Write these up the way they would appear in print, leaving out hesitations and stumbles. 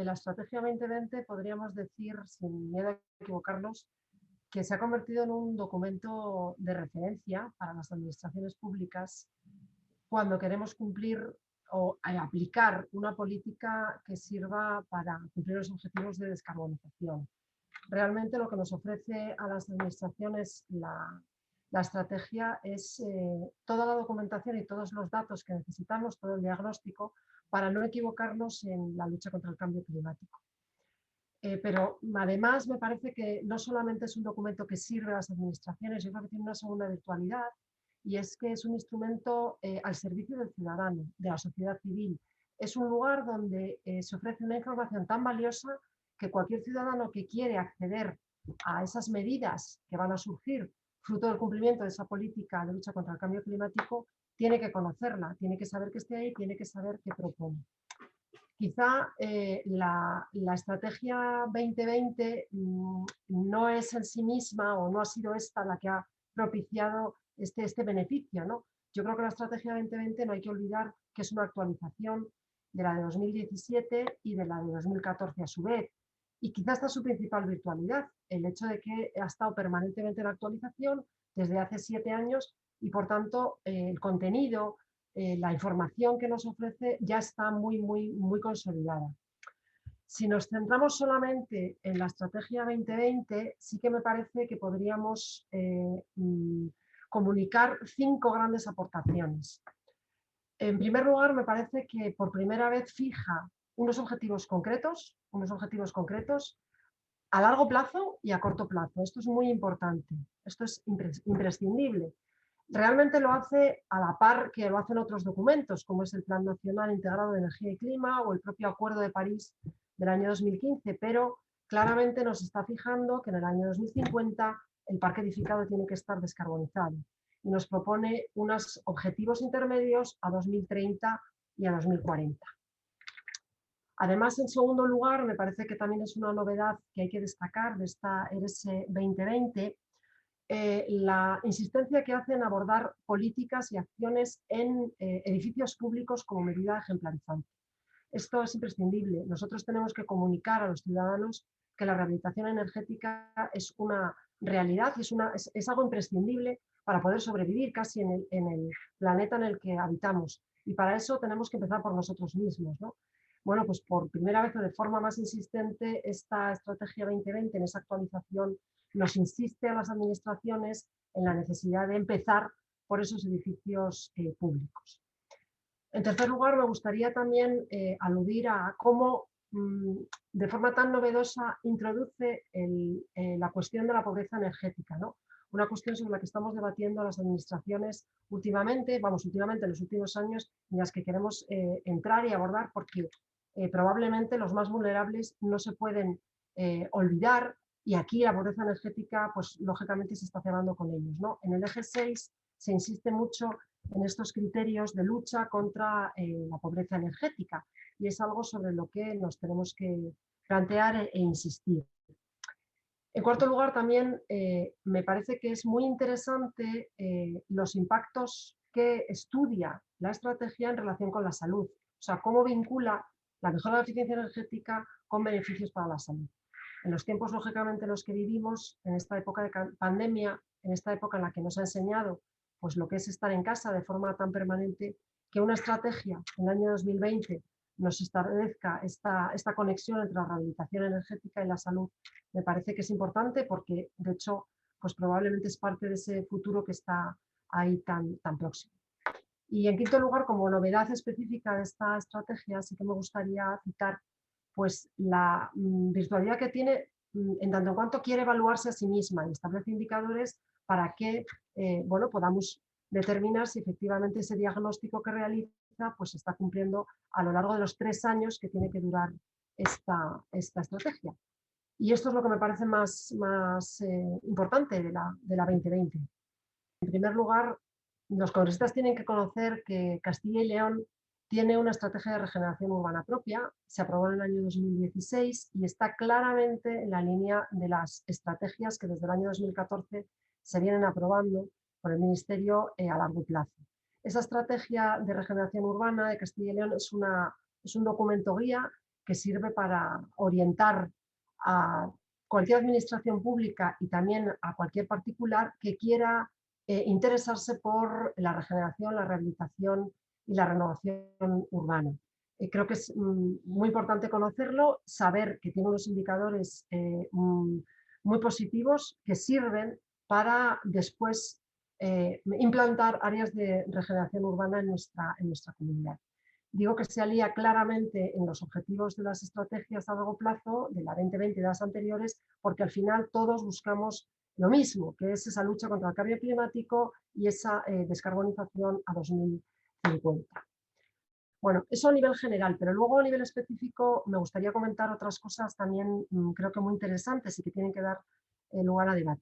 la Estrategia 2020 podríamos decir, sin miedo a equivocarnos, que se ha convertido en un documento de referencia para las administraciones públicas cuando queremos cumplir o aplicar una política que sirva para cumplir los objetivos de descarbonización. Realmente lo que nos ofrece a las administraciones la estrategia es toda la documentación y todos los datos que necesitamos, todo el diagnóstico, para no equivocarnos en la lucha contra el cambio climático. Pero además me parece que no solamente es un documento que sirve a las administraciones, yo creo que tiene una segunda virtualidad, y es que es un instrumento al servicio del ciudadano, de la sociedad civil. Es un lugar donde se ofrece una información tan valiosa que cualquier ciudadano que quiere acceder a esas medidas que van a surgir fruto del cumplimiento de esa política de lucha contra el cambio climático, tiene que conocerla, tiene que saber que esté ahí, tiene que saber qué propone. Quizá la estrategia 2020 no es en sí misma o no ha sido esta la que ha propiciado este beneficio, ¿no? Yo creo que la estrategia 2020 no hay que olvidar que es una actualización de la de 2017 y de la de 2014 a su vez. Y quizá esta es su principal virtualidad, el hecho de que ha estado permanentemente en actualización desde hace 7 años y por tanto el contenido, la información que nos ofrece ya está muy consolidada. Si nos centramos solamente en la estrategia 2020, sí que me parece que podríamos comunicar 5 grandes aportaciones. En primer lugar, me parece que por primera vez fija unos objetivos concretos a largo plazo y a corto plazo. Esto es muy importante, esto es imprescindible. Realmente lo hace a la par que lo hacen otros documentos, como es el Plan Nacional Integrado de Energía y Clima o el propio Acuerdo de París del año 2015, pero claramente nos está fijando que en el año 2050 el parque edificado tiene que estar descarbonizado y nos propone unos objetivos intermedios a 2030 y a 2040. Además, en segundo lugar, me parece que también es una novedad que hay que destacar de esta ERS 2020, la insistencia que hace en abordar políticas y acciones en edificios públicos como medida ejemplarizante. Esto es imprescindible. Nosotros tenemos que comunicar a los ciudadanos que la rehabilitación energética es una realidad y es algo imprescindible para poder sobrevivir casi en el planeta en el que habitamos. Y para eso tenemos que empezar por nosotros mismos, ¿no? Bueno, pues por primera vez o de forma más insistente, esta estrategia 2020 en esa actualización nos insiste a las administraciones en la necesidad de empezar por esos edificios públicos. En tercer lugar, me gustaría también aludir a cómo de forma tan novedosa introduce la cuestión de la pobreza energética, ¿no? Una cuestión sobre la que estamos debatiendo las administraciones últimamente en los últimos años, en las que queremos entrar y abordar porque probablemente los más vulnerables no se pueden olvidar, y aquí la pobreza energética, pues lógicamente se está cebando con ellos, ¿no? En el eje 6 se insiste mucho en estos criterios de lucha contra la pobreza energética, y es algo sobre lo que nos tenemos que plantear e insistir. En cuarto lugar, también me parece que es muy interesante los impactos que estudia la estrategia en relación con la salud, o sea, cómo vincula la mejora de la eficiencia energética con beneficios para la salud. En los tiempos, lógicamente, en los que vivimos, en esta época de pandemia, en esta época en la que nos ha enseñado pues, lo que es estar en casa de forma tan permanente, que una estrategia en el año 2020 nos establezca esta conexión entre la rehabilitación energética y la salud, me parece que es importante porque, de hecho, pues probablemente es parte de ese futuro que está ahí tan próximo. Y en quinto lugar, como novedad específica de esta estrategia, sí que me gustaría citar pues, la virtualidad que tiene en tanto en cuanto quiere evaluarse a sí misma y establece indicadores para que bueno, podamos determinar si efectivamente ese diagnóstico que realiza pues, se está cumpliendo a lo largo de los 3 años que tiene que durar esta estrategia. Y esto es lo que me parece más importante de la 2020. En primer lugar, los congresistas tienen que conocer que Castilla y León tiene una estrategia de regeneración urbana propia, se aprobó en el año 2016 y está claramente en la línea de las estrategias que desde el año 2014 se vienen aprobando por el Ministerio a largo plazo. Esa estrategia de regeneración urbana de Castilla y León es un documento guía que sirve para orientar a cualquier administración pública y también a cualquier particular que quiera interesarse por la regeneración, la rehabilitación y la renovación urbana. Creo que es muy importante conocerlo, saber que tiene unos indicadores muy positivos que sirven para después implantar áreas de regeneración urbana en nuestra comunidad. Digo que se alía claramente en los objetivos de las estrategias a largo plazo, de la 2020 y de las anteriores, porque al final todos buscamos lo mismo, que es esa lucha contra el cambio climático y esa descarbonización a 2050. Bueno, eso a nivel general, pero luego a nivel específico me gustaría comentar otras cosas también creo que muy interesantes y que tienen que dar lugar a debate.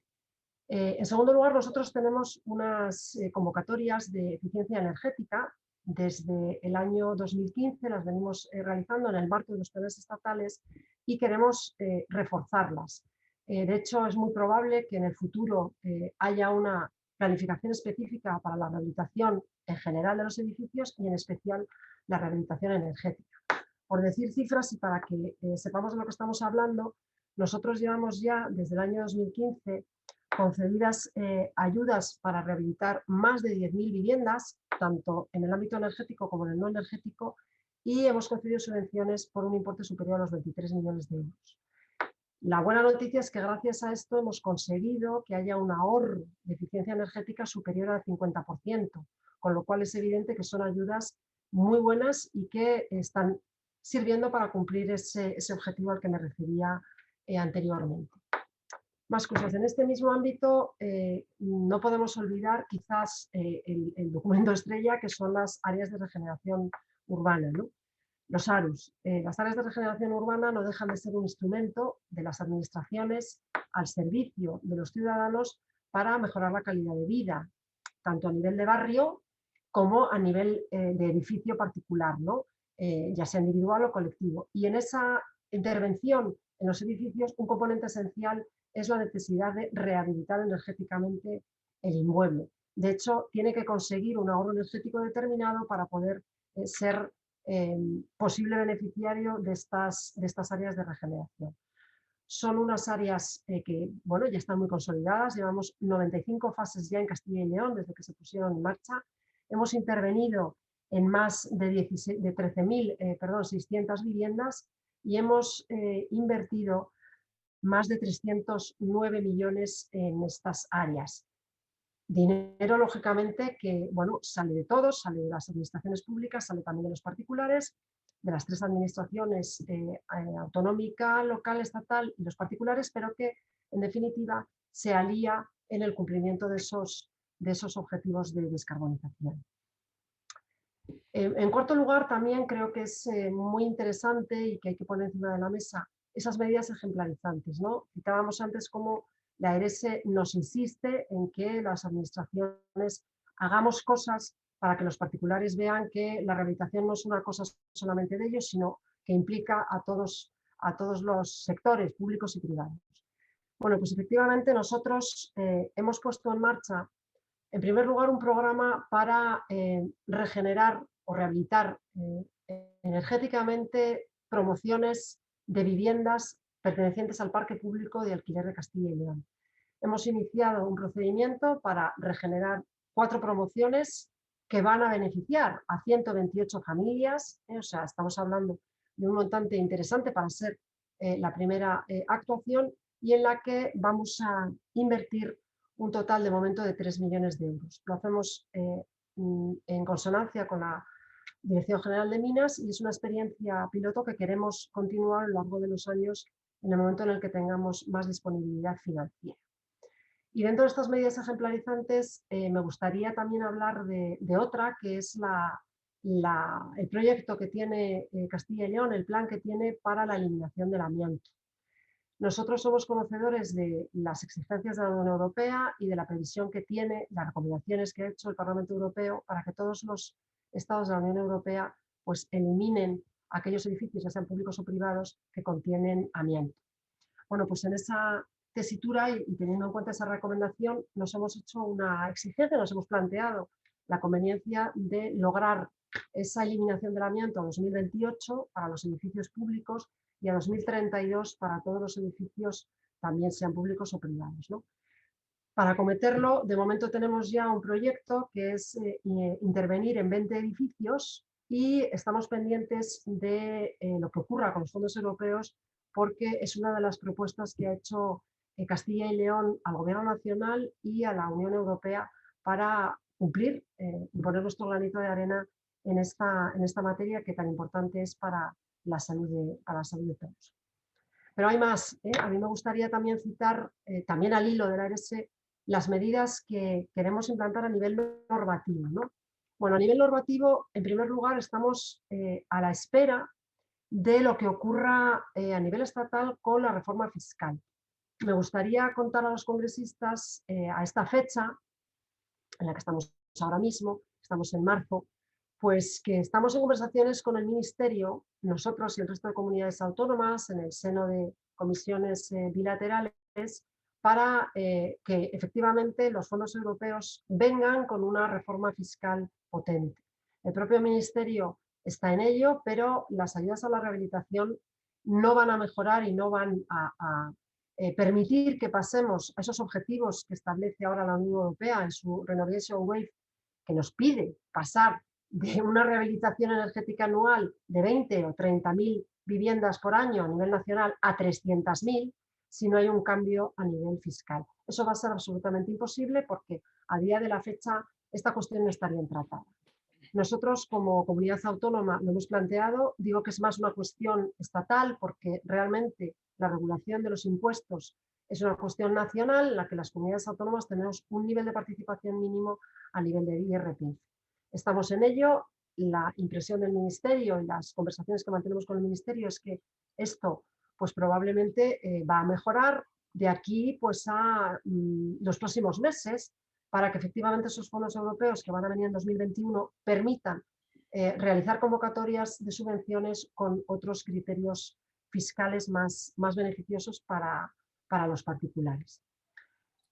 En segundo lugar, nosotros tenemos unas convocatorias de eficiencia energética. Desde el año 2015 las venimos realizando en el marco de los planes estatales y queremos reforzarlas. De hecho, es muy probable que en el futuro haya una planificación específica para la rehabilitación en general de los edificios y en especial la rehabilitación energética. Por decir cifras y para que sepamos de lo que estamos hablando, nosotros llevamos ya desde el año 2015 concedidas ayudas para rehabilitar más de 10.000 viviendas, tanto en el ámbito energético como en el no energético, y hemos concedido subvenciones por un importe superior a los 23 millones de euros. La buena noticia es que gracias a esto hemos conseguido que haya un ahorro de eficiencia energética superior al 50%, con lo cual es evidente que son ayudas muy buenas y que están sirviendo para cumplir ese objetivo al que me refería anteriormente. Más cosas. En este mismo ámbito no podemos olvidar quizás el documento estrella, que son las áreas de regeneración urbana, ¿no? Los ARUs. Las áreas de regeneración urbana no dejan de ser un instrumento de las administraciones al servicio de los ciudadanos para mejorar la calidad de vida, tanto a nivel de barrio como a nivel de edificio particular, ¿no? Ya sea individual o colectivo. Y en esa intervención en los edificios, un componente esencial es la necesidad de rehabilitar energéticamente el inmueble. De hecho, tiene que conseguir un ahorro energético determinado para poder ser posible beneficiario de estas áreas de regeneración. Son unas áreas que bueno, ya están muy consolidadas, llevamos 95 fases ya en Castilla y León desde que se pusieron en marcha. Hemos intervenido en más de 13.600 viviendas y hemos invertido más de 309 millones en estas áreas. Dinero, lógicamente, que bueno, sale de todos, sale de las administraciones públicas, sale también de los particulares, de las tres administraciones autonómica, local, estatal y los particulares, pero que en definitiva se alía en el cumplimiento de esos objetivos de descarbonización. En cuarto lugar, también creo que es muy interesante y que hay que poner encima de la mesa esas medidas ejemplarizantes, ¿no? Citábamos antes cómo la ARES nos insiste en que las administraciones hagamos cosas para que los particulares vean que la rehabilitación no es una cosa solamente de ellos, sino que implica a todos los sectores públicos y privados. Bueno, pues efectivamente nosotros hemos puesto en marcha, en primer lugar, un programa para regenerar o rehabilitar energéticamente promociones de viviendas pertenecientes al parque público de alquiler de Castilla y León. Hemos iniciado un procedimiento para regenerar 4 promociones que van a beneficiar a 128 familias, o sea, estamos hablando de un montante interesante para ser la primera actuación y en la que vamos a invertir un total de momento de 3 millones de euros. Lo hacemos en consonancia con la Dirección General de Minas y es una experiencia piloto que queremos continuar a lo largo de los años en el momento en el que tengamos más disponibilidad financiera. Y dentro de estas medidas ejemplarizantes me gustaría también hablar de otra, que es el proyecto que tiene Castilla y León, el plan que tiene para la eliminación del amianto. Nosotros somos conocedores de las exigencias de la Unión Europea y de la previsión que tiene, las recomendaciones que ha hecho el Parlamento Europeo para que todos los estados de la Unión Europea pues, eliminen aquellos edificios, ya sean públicos o privados, que contienen amianto. Bueno, pues en esa tesitura y teniendo en cuenta esa recomendación, nos hemos hecho una exigencia, nos hemos planteado la conveniencia de lograr esa eliminación del amianto a 2028 para los edificios públicos y a 2032 para todos los edificios, también sean públicos o privados, ¿no? Para acometerlo, de momento tenemos ya un proyecto que es intervenir en 20 edificios y estamos pendientes de lo que ocurra con los fondos europeos, porque es una de las propuestas que ha hecho Castilla y León al Gobierno Nacional y a la Unión Europea para cumplir y poner nuestro granito de arena en esta materia que tan importante es para la salud de todos. Pero hay más. A mí me gustaría también citar, también al hilo del ARS, las medidas que queremos implantar a nivel normativo, ¿no? Bueno, a nivel normativo, en primer lugar, estamos a la espera de lo que ocurra a nivel estatal con la reforma fiscal. Me gustaría contar a los congresistas a esta fecha, en la que estamos ahora mismo, estamos en marzo, pues que estamos en conversaciones con el Ministerio, nosotros y el resto de comunidades autónomas, en el seno de comisiones bilaterales, para que efectivamente los fondos europeos vengan con una reforma fiscal potente. El propio Ministerio está en ello, pero las ayudas a la rehabilitación no van a mejorar y no van a permitir que pasemos a esos objetivos que establece ahora la Unión Europea en su Renovation Wave, que nos pide pasar de una rehabilitación energética anual de 20 o 30.000 viviendas por año a nivel nacional a 300.000 si no hay un cambio a nivel fiscal. Eso va a ser absolutamente imposible porque a día de la fecha esta cuestión no está bien tratada. Nosotros como comunidad autónoma lo hemos planteado, digo que es más una cuestión estatal porque realmente la regulación de los impuestos es una cuestión nacional en la que las comunidades autónomas tenemos un nivel de participación mínimo a nivel de IRPF. Estamos en ello, la impresión del Ministerio y las conversaciones que mantenemos con el Ministerio es que esto pues probablemente va a mejorar de aquí pues a los próximos meses, para que efectivamente esos fondos europeos que van a venir en 2021 permitan realizar convocatorias de subvenciones con otros criterios fiscales más beneficiosos para los particulares.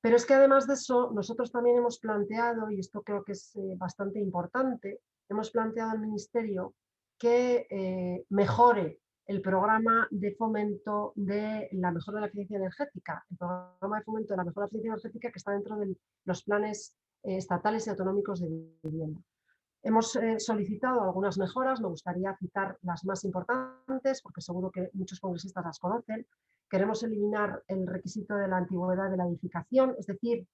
Pero es que además de eso, nosotros también hemos planteado, y esto creo que es bastante importante, hemos planteado al Ministerio que mejore el programa de fomento de la mejora de la eficiencia energética, el programa de fomento de la mejora de la eficiencia energética que está dentro de los planes estatales y autonómicos de vivienda. Hemos solicitado algunas mejoras, me gustaría citar las más importantes, porque seguro que muchos congresistas las conocen. Queremos eliminar el requisito de la antigüedad de la edificación, es decir,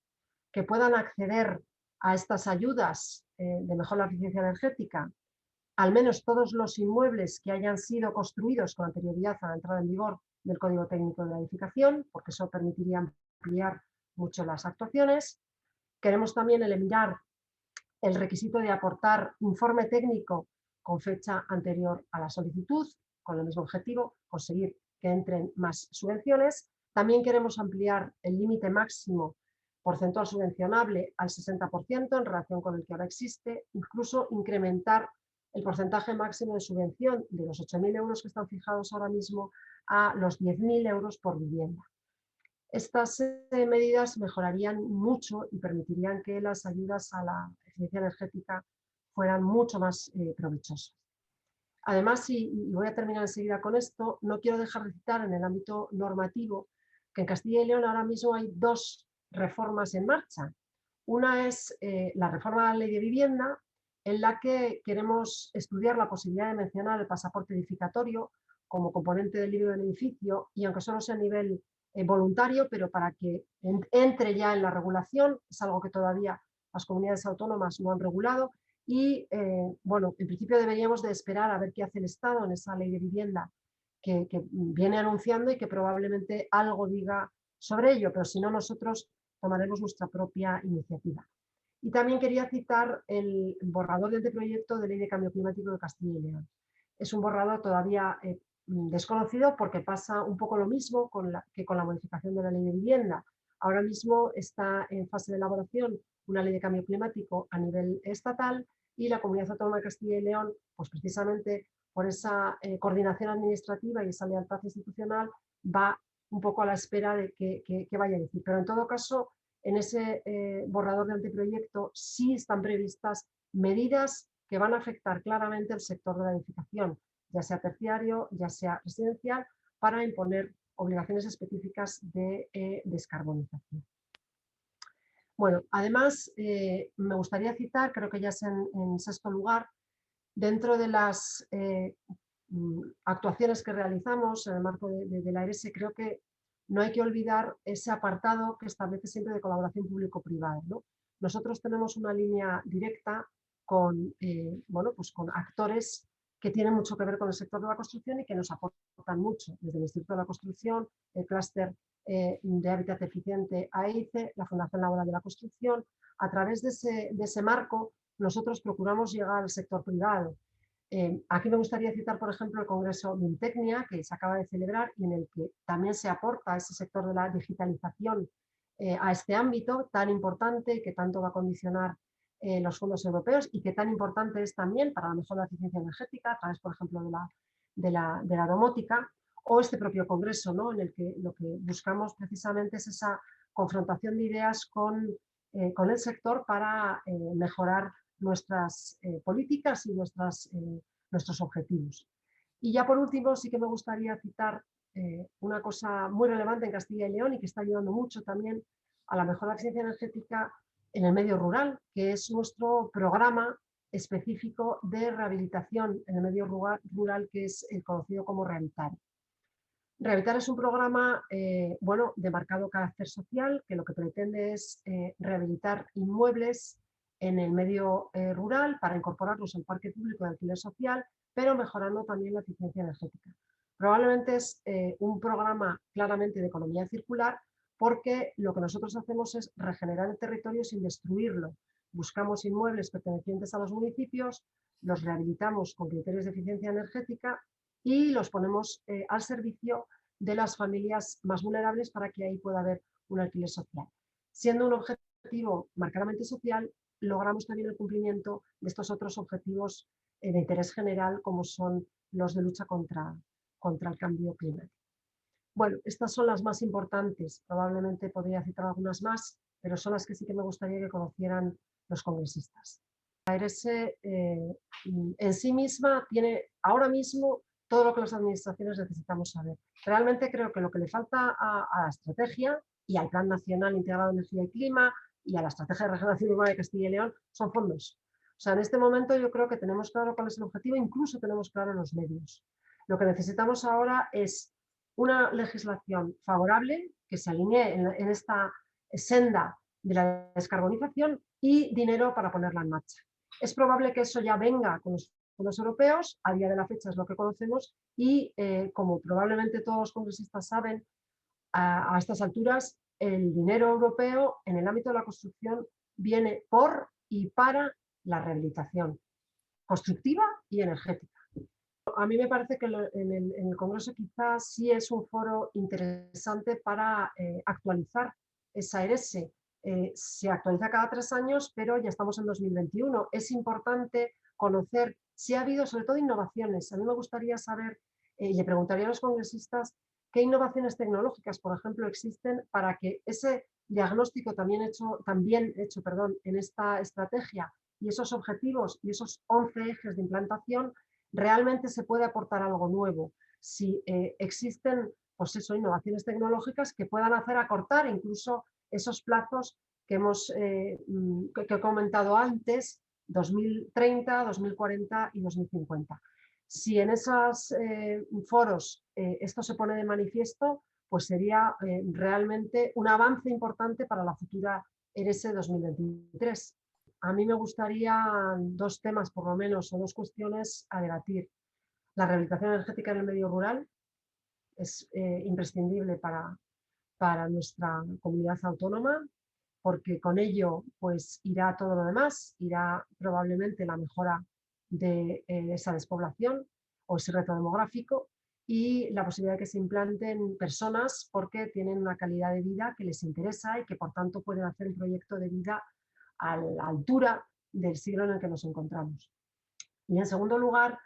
que puedan acceder a estas ayudas de mejora de la eficiencia energética al menos todos los inmuebles que hayan sido construidos con anterioridad a la entrada en vigor del Código Técnico de la Edificación, porque eso permitiría ampliar mucho las actuaciones. Queremos también eliminar el requisito de aportar informe técnico con fecha anterior a la solicitud, con el mismo objetivo, conseguir que entren más subvenciones. También queremos ampliar el límite máximo porcentual subvencionable al 60% en relación con el que ahora existe, incluso incrementar el porcentaje máximo de subvención de los 8.000 euros que están fijados ahora mismo a los 10.000 euros por vivienda. Estas medidas mejorarían mucho y permitirían que las ayudas a la eficiencia energética fueran mucho más provechosas. Además, y voy a terminar enseguida con esto, no quiero dejar de citar en el ámbito normativo que en Castilla y León ahora mismo hay dos reformas en marcha. Una es la reforma de la Ley de Vivienda, en la que queremos estudiar la posibilidad de mencionar el pasaporte edificatorio como componente del libro del edificio, y aunque solo sea a nivel voluntario, pero para que entre ya en la regulación, es algo que todavía las comunidades autónomas no han regulado, y bueno, en principio deberíamos de esperar a ver qué hace el Estado en esa ley de vivienda que viene anunciando y que probablemente algo diga sobre ello, pero si no, nosotros tomaremos nuestra propia iniciativa. Y también quería citar el borrador de anteproyecto de Ley de Cambio Climático de Castilla y León. Es un borrador todavía desconocido porque pasa un poco lo mismo que con la modificación de la Ley de Vivienda. Ahora mismo está en fase de elaboración una Ley de Cambio Climático a nivel estatal y la Comunidad Autónoma de Castilla y León, pues precisamente por esa coordinación administrativa y esa lealtad institucional, va un poco a la espera de qué vaya a decir. Pero en todo caso, en ese borrador de anteproyecto sí están previstas medidas que van a afectar claramente el sector de la edificación, ya sea terciario, ya sea residencial, para imponer obligaciones específicas de descarbonización. Bueno, además, me gustaría citar, creo que ya es en sexto lugar, dentro de las actuaciones que realizamos en el marco de la ARESE, creo que no hay que olvidar ese apartado que establece siempre de colaboración público-privada, ¿no? Nosotros tenemos una línea directa con, bueno, pues con actores que tienen mucho que ver con el sector de la construcción y que nos aportan mucho, desde el Instituto de la Construcción, el clúster de hábitat eficiente AICE, la Fundación Laboral de la Construcción. A través de ese marco, nosotros procuramos llegar al sector privado. Aquí me gustaría citar, por ejemplo, el Congreso Mintecnia, que se acaba de celebrar y en el que también se aporta ese sector de la digitalización a este ámbito tan importante y que tanto va a condicionar los fondos europeos y que tan importante es también para la mejora de la eficiencia energética, a través, por ejemplo, de la domótica, o este propio Congreso, ¿no? En el que lo que buscamos precisamente es esa confrontación de ideas con el sector para mejorar nuestras políticas y nuestros objetivos. Y ya por último, sí que me gustaría citar una cosa muy relevante en Castilla y León y que está ayudando mucho también a la mejora de la eficiencia energética en el medio rural, que es nuestro programa específico de rehabilitación en el medio rural, que es el conocido como Rehabilitar. Rehabilitar es un programa bueno, de marcado carácter social, que lo que pretende es rehabilitar inmuebles en el medio rural para incorporarlos al parque público de alquiler social, pero mejorando también la eficiencia energética. Probablemente es un programa claramente de economía circular, porque lo que nosotros hacemos es regenerar el territorio sin destruirlo. Buscamos inmuebles pertenecientes a los municipios, los rehabilitamos con criterios de eficiencia energética y los ponemos al servicio de las familias más vulnerables para que ahí pueda haber un alquiler social. Siendo un objetivo marcadamente social, logramos también el cumplimiento de estos otros objetivos de interés general, como son los de lucha contra el cambio climático. Bueno, estas son las más importantes, probablemente podría citar algunas más, pero son las que sí que me gustaría que conocieran los congresistas. La ARS en sí misma tiene ahora mismo todo lo que las administraciones necesitamos saber. Realmente creo que lo que le falta a la estrategia y al Plan Nacional Integrado de Energía y Clima y a la Estrategia de Regeneración Urbana de Castilla y León son fondos. O sea, en este momento yo creo que tenemos claro cuál es el objetivo, incluso tenemos claro los medios. Lo que necesitamos ahora es una legislación favorable que se alinee en esta senda de la descarbonización y dinero para ponerla en marcha. Es probable que eso ya venga con los fondos europeos, a día de la fecha es lo que conocemos y como probablemente todos los congresistas saben, a estas alturas el dinero europeo en el ámbito de la construcción viene por y para la rehabilitación constructiva y energética. A mí me parece que en el Congreso quizás sí es un foro interesante para actualizar esa ERESE. Se actualiza cada 3 años, pero ya estamos en 2021. Es importante conocer si ha habido, sobre todo, innovaciones. A mí me gustaría saber, y le preguntaría a los congresistas, qué innovaciones tecnológicas, por ejemplo, existen para que ese diagnóstico también hecho en esta estrategia y esos objetivos y esos 11 ejes de implantación realmente se puede aportar algo nuevo. Si existen pues eso, innovaciones tecnológicas que puedan hacer acortar incluso esos plazos que he comentado antes, 2030, 2040 y 2050. Si en esos foros esto se pone de manifiesto, pues sería realmente un avance importante para la futura ERESE 2023. A mí me gustaría 2 temas, por lo menos, o 2 cuestiones a debatir. La rehabilitación energética en el medio rural es imprescindible para nuestra comunidad autónoma, porque con ello pues, irá todo lo demás, irá probablemente la mejora de esa despoblación o ese reto demográfico y la posibilidad de que se implanten personas porque tienen una calidad de vida que les interesa y que por tanto pueden hacer un proyecto de vida a la altura del siglo en el que nos encontramos. Y en segundo lugar,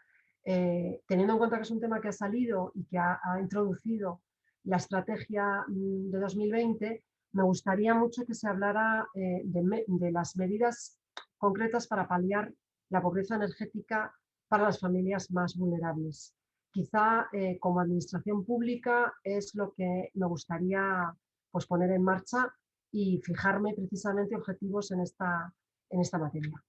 teniendo en cuenta que es un tema que ha salido y que ha introducido la estrategia de 2020, me gustaría mucho que se hablara de las medidas concretas para paliar la pobreza energética para las familias más vulnerables. Quizá como administración pública es lo que me gustaría pues, poner en marcha y fijarme precisamente objetivos en esta materia.